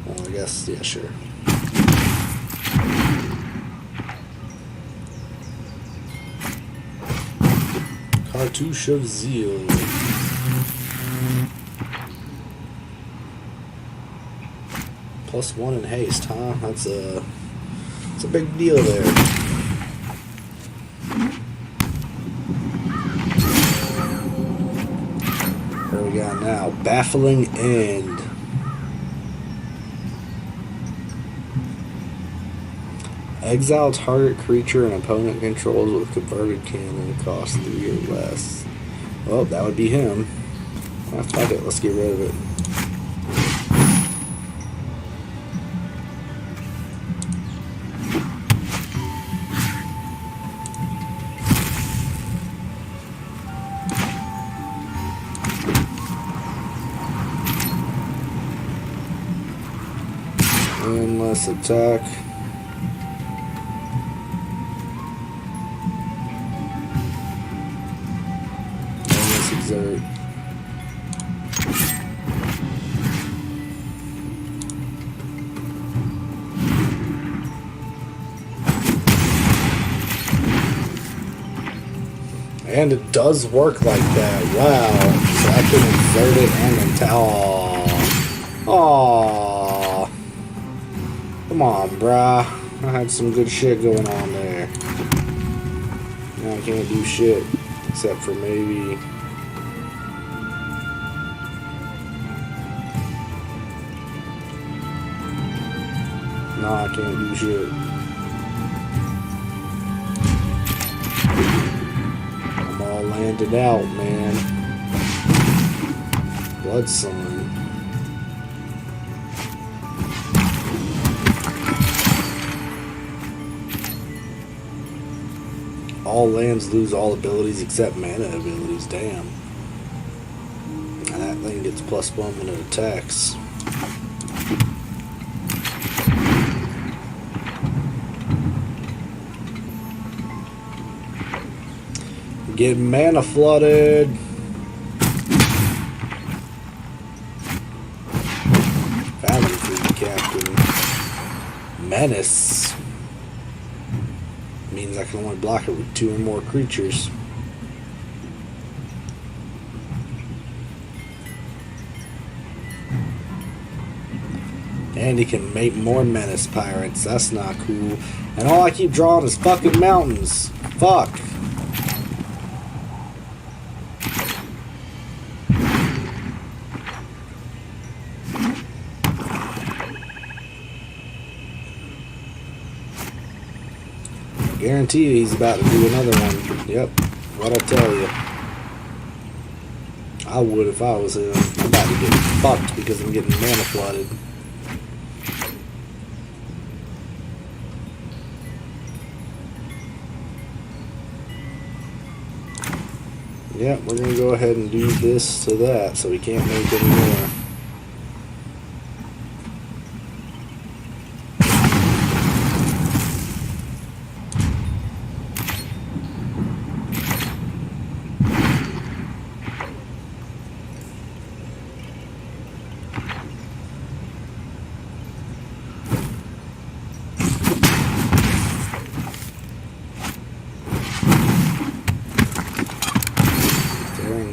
Well, I guess, yeah, sure. Cartouche of Zeal. +1 in haste, huh? That's a big deal there. What do we got now? Baffling End. Exile target creature an opponent controls with converted cannon, cost 3 or less. Well, that would be him. Fuck it, let's get rid of it. Endless attack. Endless exert. And it does work like that. Wow. So I can exert it and then tell. Aww. Come on, brah. I had some good shit going on there. Now I can't do shit. Except for maybe... No, I can't do shit. I'm all landed out, man. Blood Sun. All lands lose all abilities except mana abilities. Damn. And that thing gets +1 when it attacks. Get mana flooded. Found him for you, Captain. Menace. Means I can only block it with 2 or more creatures. And he can make more Menace Pirates. That's not cool. And all I keep drawing is fucking mountains. Fuck. Guarantee he's about to do another one. Yep. What'll tell you. I would if I was him. I'm about to get fucked because I'm getting mana flooded. Yep, we're going to go ahead and do this to that so we can't make any more.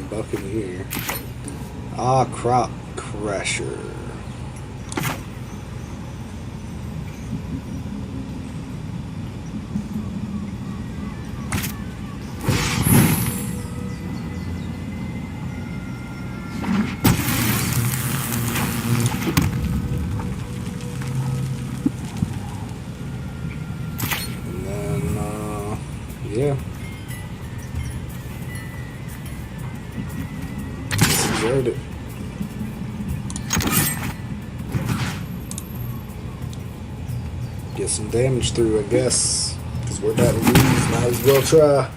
Buccaneer. Ah, Crop Crusher. And then, yeah. Enjoyed it. Get some damage through, I guess. Because we're about to lose. Might as well try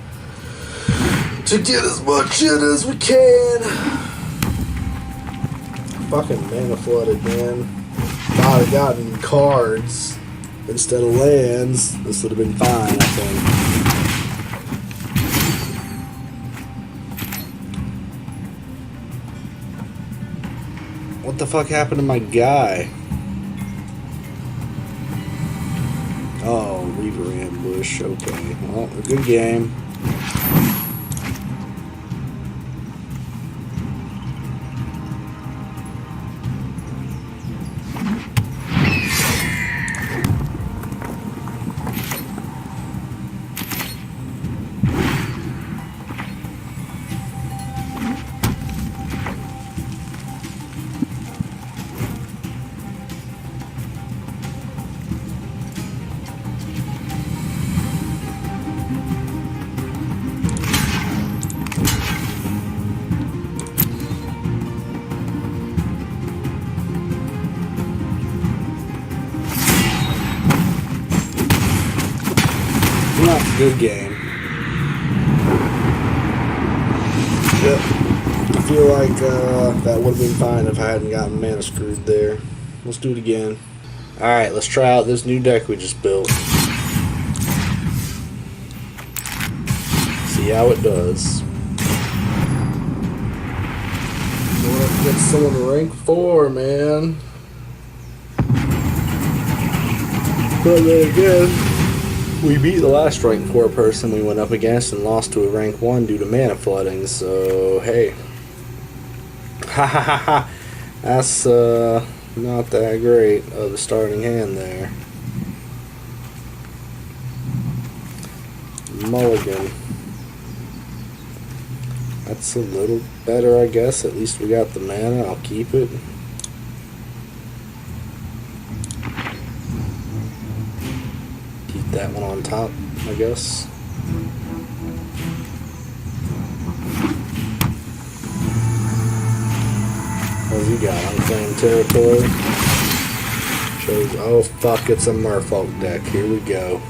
to get as much in as we can. Fucking mana flooded, man. If I'd have gotten cards instead of lands, this would have been fine, I think. What the fuck happened to my guy? Oh, Reaver Ambush. Okay. Well, a good game. Not a good game. Yep. I feel like that would have been fine if I hadn't gotten mana screwed there. Let's do it again. Alright, let's try out this new deck we just built. See how it does. Going up against someone to rank 4, man. But then again, we beat the last rank 4 person we went up against and lost to a rank 1 due to mana flooding, so hey. Ha ha ha ha. That's not that great of a starting hand there. Mulligan. That's a little better, I guess. At least we got the mana. I'll keep it. That one on top, I guess. What's he got? Unclaimed territory. Shows. Oh fuck! It's a Merfolk deck. Here we go.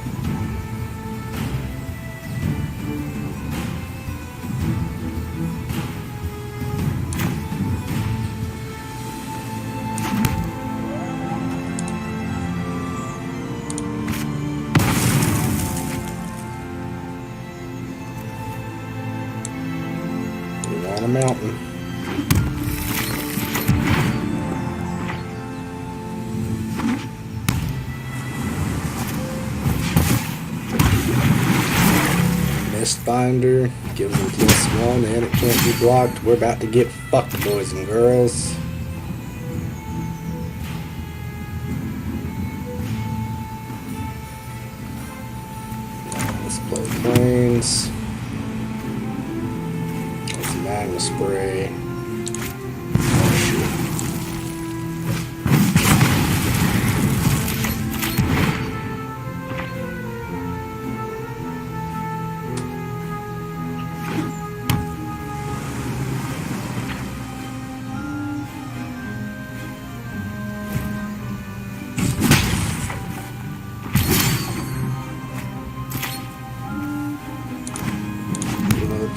a mountain. Mistbinder gives him +1 and it can't be blocked. We're about to get fucked, boys and girls. Let's play Plains. There's Magma Spray. Oh shit.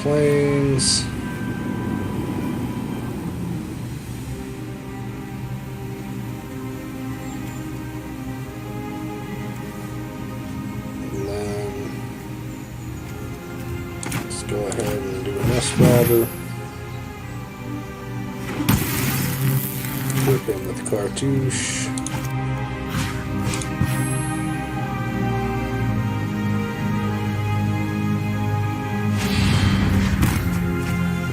Plains. And then let's go ahead and do a nest robber. Whip in with the cartouche.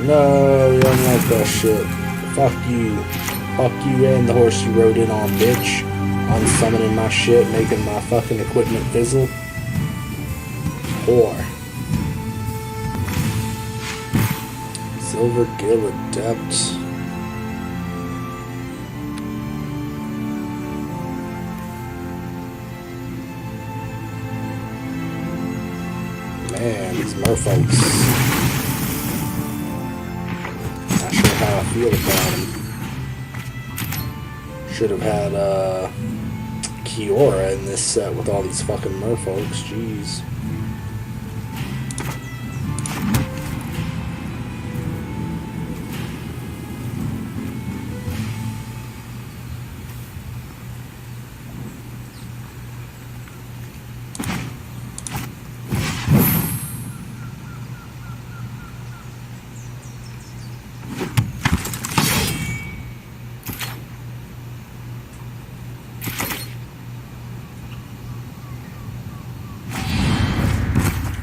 No, you don't like that shit. Fuck you. Fuck you and the horse you rode in on, bitch. Unsummoning my shit, making my fucking equipment fizzle. Whore. Silver Gill Adept. Man, these merfolks. How I feel about him. Should have had Kiora in this set with all these fucking merfolks. Jeez.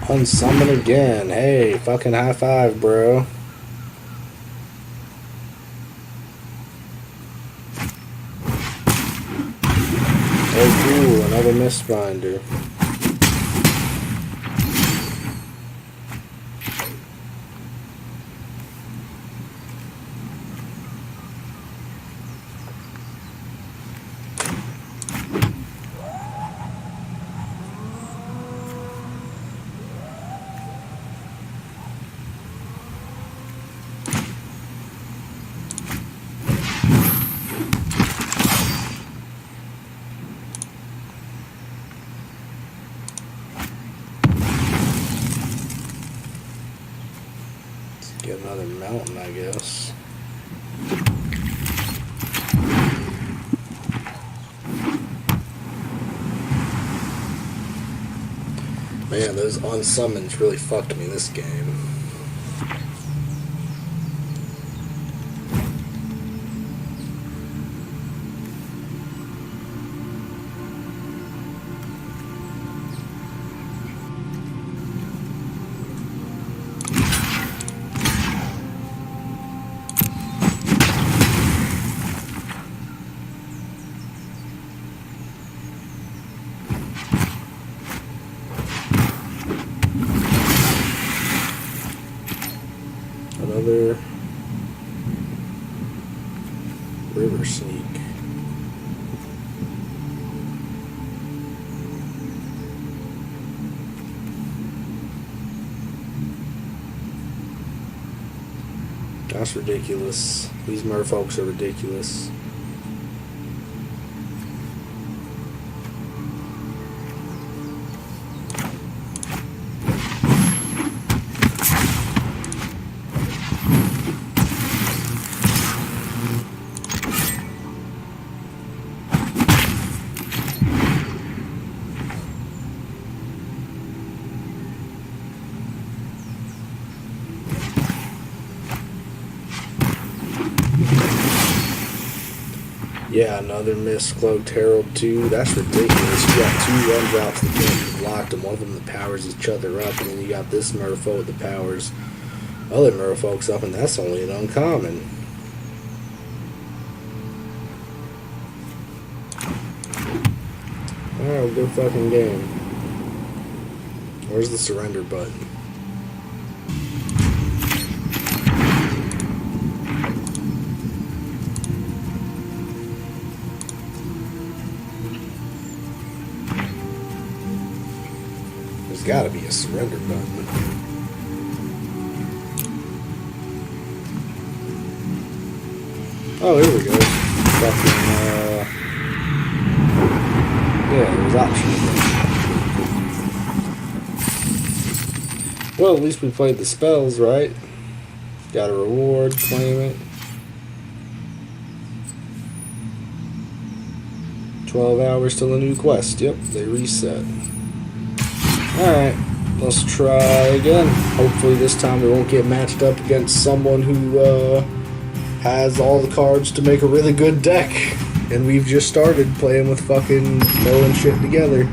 Unsummon again. Hey, fucking high five, bro. Oh, cool. Another Mistbinder. Get another mountain, I guess. Man, those unsummons really fucked me this game. Another river sneak. That's ridiculous. These merfolks are ridiculous. Yeah, another Mist Cloaked Herald too. That's ridiculous. You got 2 1-drops that can't be blocked, and one of them that powers each other up, and then you got this merfolk that powers other merfolks up, and that's only an uncommon. Alright, good fucking game. Where's the surrender button? There's gotta be a surrender button. Oh, here we go. Fucking, yeah, there's options. Well, at least we played the spells, right? Got a reward, claim it. 12 hours till a new quest. Yep, they reset. Alright, let's try again. Hopefully this time we won't get matched up against someone who has all the cards to make a really good deck. And we've just started playing with fucking throwing shit together.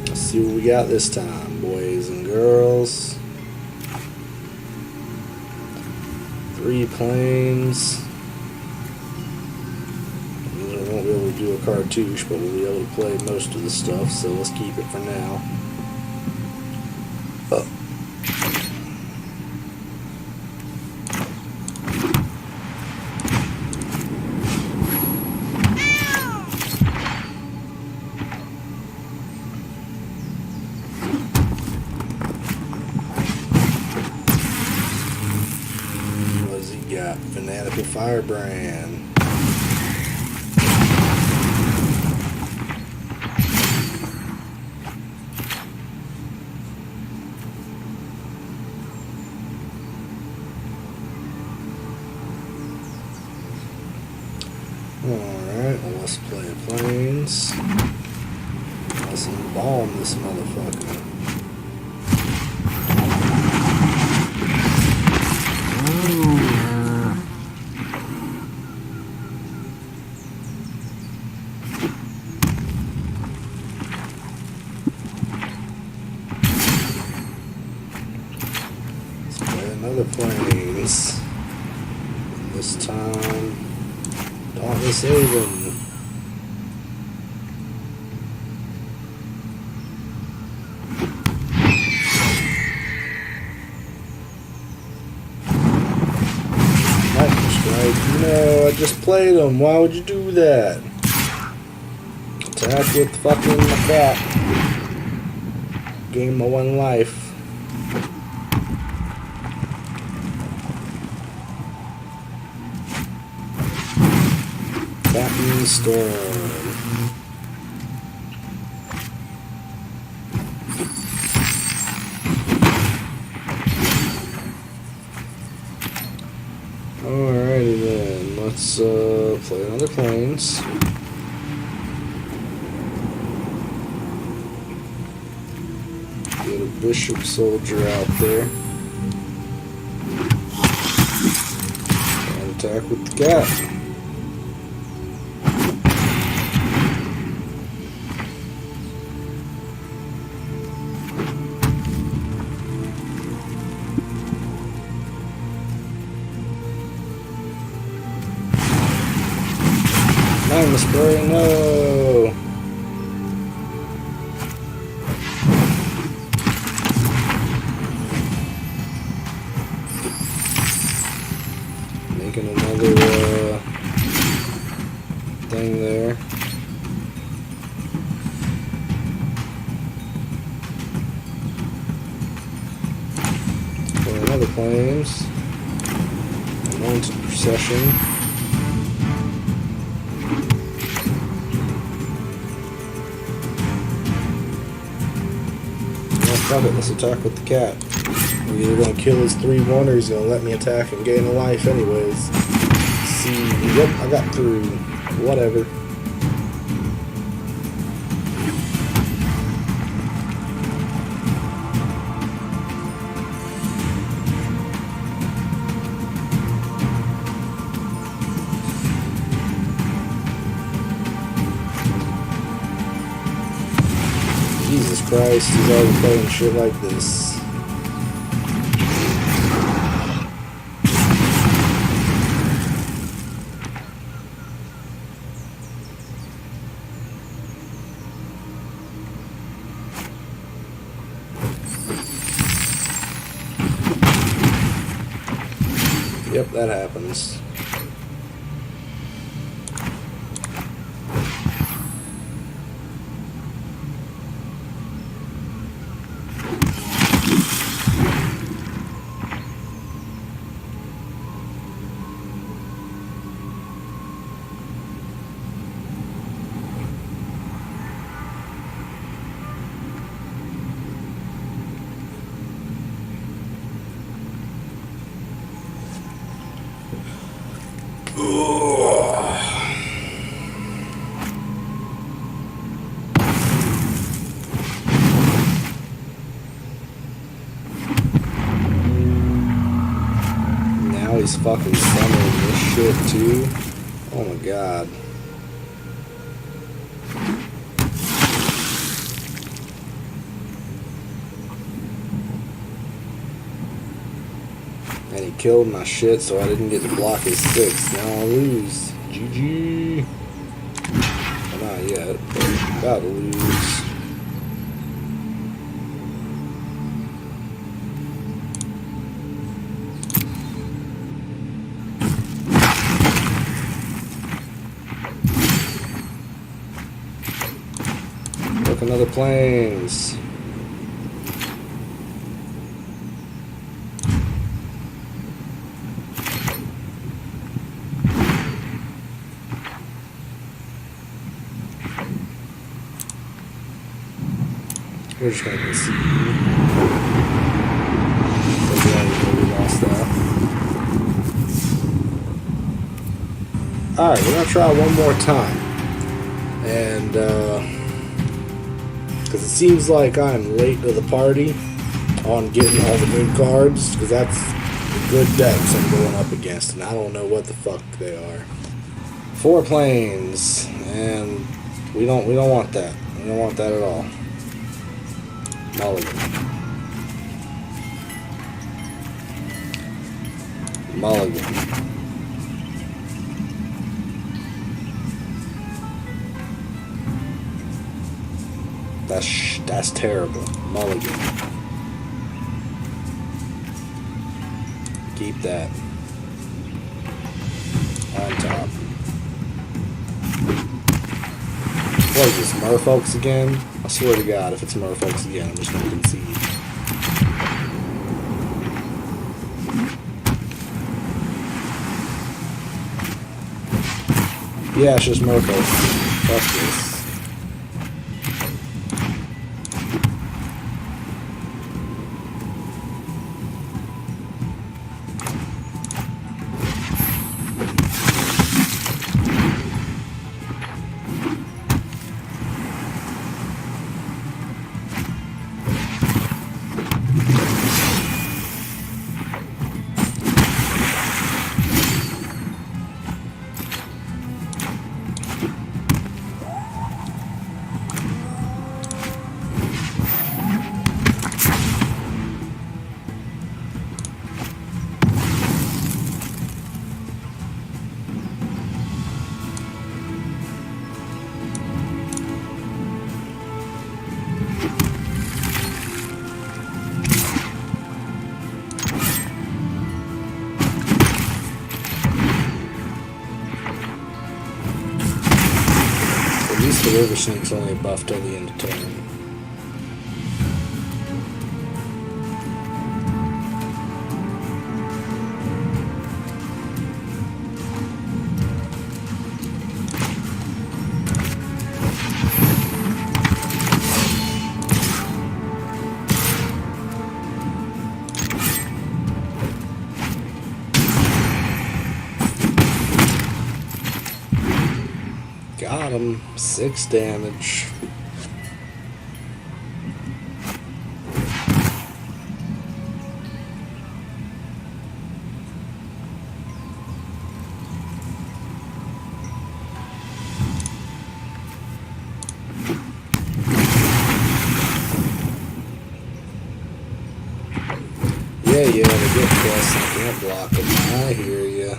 Let's see what we got this time, boys and girls. 3 planes. We won't be able to do a cartouche, but we'll be able to play most of the stuff, so let's keep it for now. What's he got? Fanatical Firebrand. Alright, well, let's play planes. Let's embalm this motherfucker. Let's play another planes. This time, Dauntless Haven. Lightning Strike. No, I just played them. Why would you do that? Attack with fucking my cat. Gain my 1 life. Captain Storm. Alrighty then, let's play another planes. Get a Bishop Soldier out there. And attack with the cat. Lightning Spray, no! Making another thing there. For another planes. Anointed Procession. Fuck it, let's attack with the cat. We're either gonna kill his 3/1 or he's gonna let me attack and gain a life anyways. See, yep, I got through. Whatever. Christ, he's already playing shit like this. Yep, that happens. Now he's fucking summoning this shit too. Oh my god. And he killed my shit, so I didn't get to block his 6. Now I'll lose. GG. Well, not yet, but I'm about to lose. Look, another planes. We're just gonna concede. We lost that. Alright, we're gonna try one more time. And, because it seems like I'm late to the party on getting all the good cards, because that's the good decks I'm going up against, and I don't know what the fuck they are. 4 planes, and we don't want that. We don't want that at all. Mulligan. Mulligan. That's terrible. Mulligan. Keep that. On top. What is this, Merfolks again? I swear to God, if it's Merfolks again, I'm just gonna concede. Yeah, it's just Merfolks. Fuck this. The River Sync's only a buff till the end of turn. Got him. 6 damage. yeah, they get plus and can't block them. I hear ya.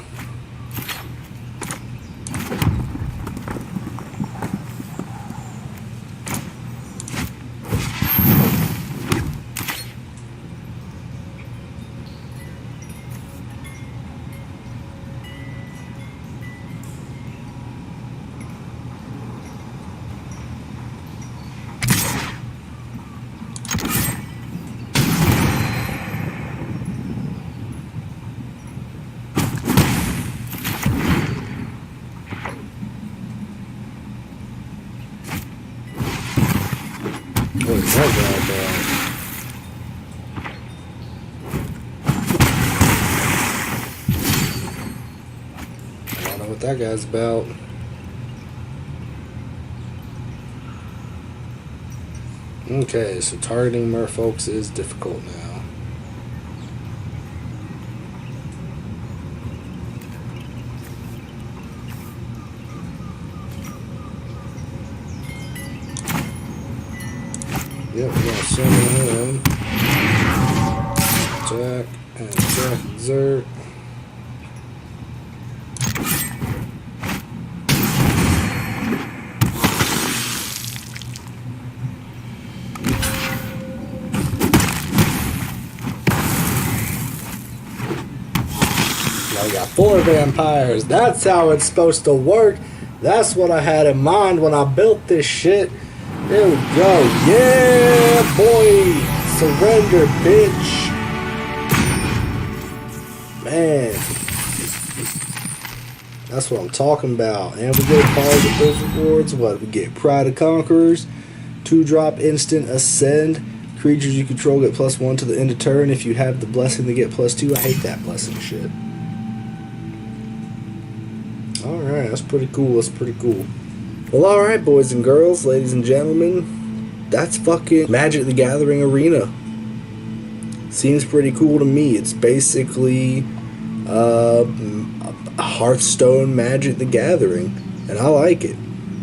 What's that guy about? I don't know what that guy's about. Okay, so targeting merfolks is difficult now. Yep, we're gonna summon him. Attack and attack, exert. Now we got 4 vampires. That's how it's supposed to work. That's what I had in mind when I built this shit. There we go. Yeah, boy. Surrender, bitch. Man. That's what I'm talking about. And we get positive rewards. What? We get Pride of Conquerors. 2-drop instant ascend. Creatures you control get +1 to the end of turn. If you have the blessing to get +2. I hate that blessing shit. Alright, that's pretty cool. That's pretty cool. Well, alright, boys and girls, ladies and gentlemen, that's fucking Magic the Gathering Arena. Seems pretty cool to me. It's basically Hearthstone Magic the Gathering, and I like it.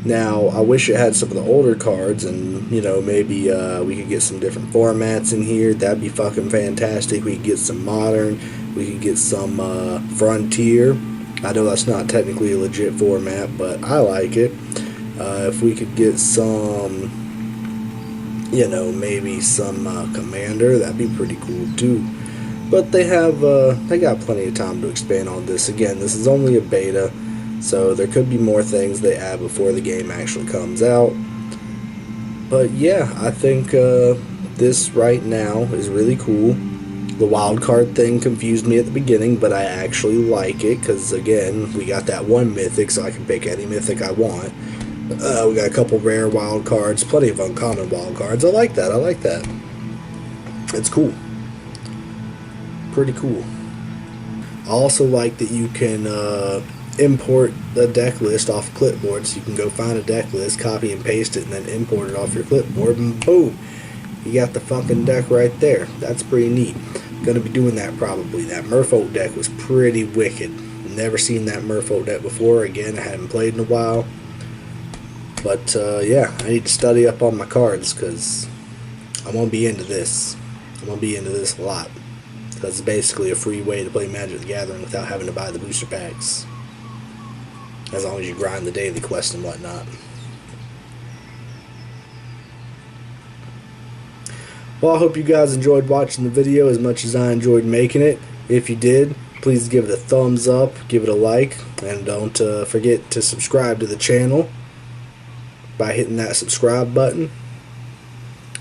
Now, I wish it had some of the older cards, and, you know, maybe we could get some different formats in here. That'd be fucking fantastic. We could get some Modern, we could get some Frontier. I know that's not technically a legit format, but I like it. If we could get some, you know, maybe some Commander, that'd be pretty cool too. But they got plenty of time to expand on this. Again, this is only a beta, so there could be more things they add before the game actually comes out. But yeah, I think this right now is really cool. The wild card thing confused me at the beginning, but I actually like it because, again, we got that 1 mythic, so I can pick any mythic I want. We got a couple rare wild cards, plenty of uncommon wild cards. I like that. I like that. It's cool. Pretty cool. I also like that you can import the deck list off clipboard, so you can go find a deck list, copy and paste it, and then import it off your clipboard, and boom, you got the fucking deck right there. That's pretty neat. Gonna be doing that probably. That Merfolk deck was pretty wicked. Never seen that Merfolk deck before. Again, I haven't played in a while. But yeah, I need to study up on my cards because I'm gonna be into this. I'm gonna be into this a lot. Because it's basically a free way to play Magic the Gathering without having to buy the booster packs. As long as you grind the daily quest and whatnot. Well, I hope you guys enjoyed watching the video as much as I enjoyed making it. If you did, please give it a thumbs up, give it a like, and don't forget to subscribe to the channel by hitting that subscribe button.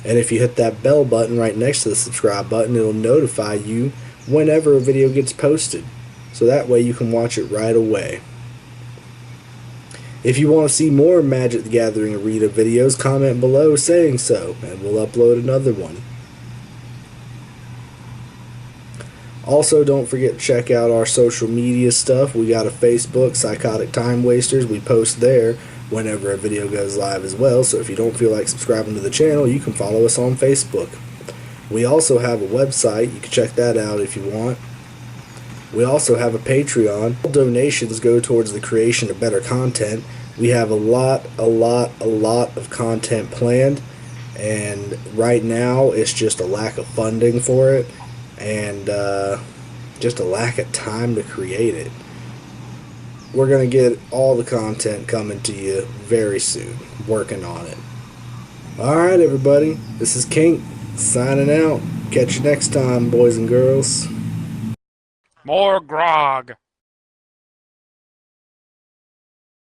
And if you hit that bell button right next to the subscribe button, it'll notify you whenever a video gets posted. So that way you can watch it right away. If you want to see more Magic the Gathering Arena videos, comment below saying so, and we'll upload another one. Also, don't forget to check out our social media stuff. We got a Facebook, Psychotic Time Wasters. We post there whenever a video goes live as well, so if you don't feel like subscribing to the channel, you can follow us on Facebook. We also have a website. You can check that out if you want. We also have a Patreon. All donations go towards the creation of better content. We have a lot of content planned, and right now it's just a lack of funding for it. and just a lack of time to create it. We're going to get all the content coming to you very soon. Working on it. Alright, everybody. This is Kink signing out. Catch you next time, boys and girls. More grog.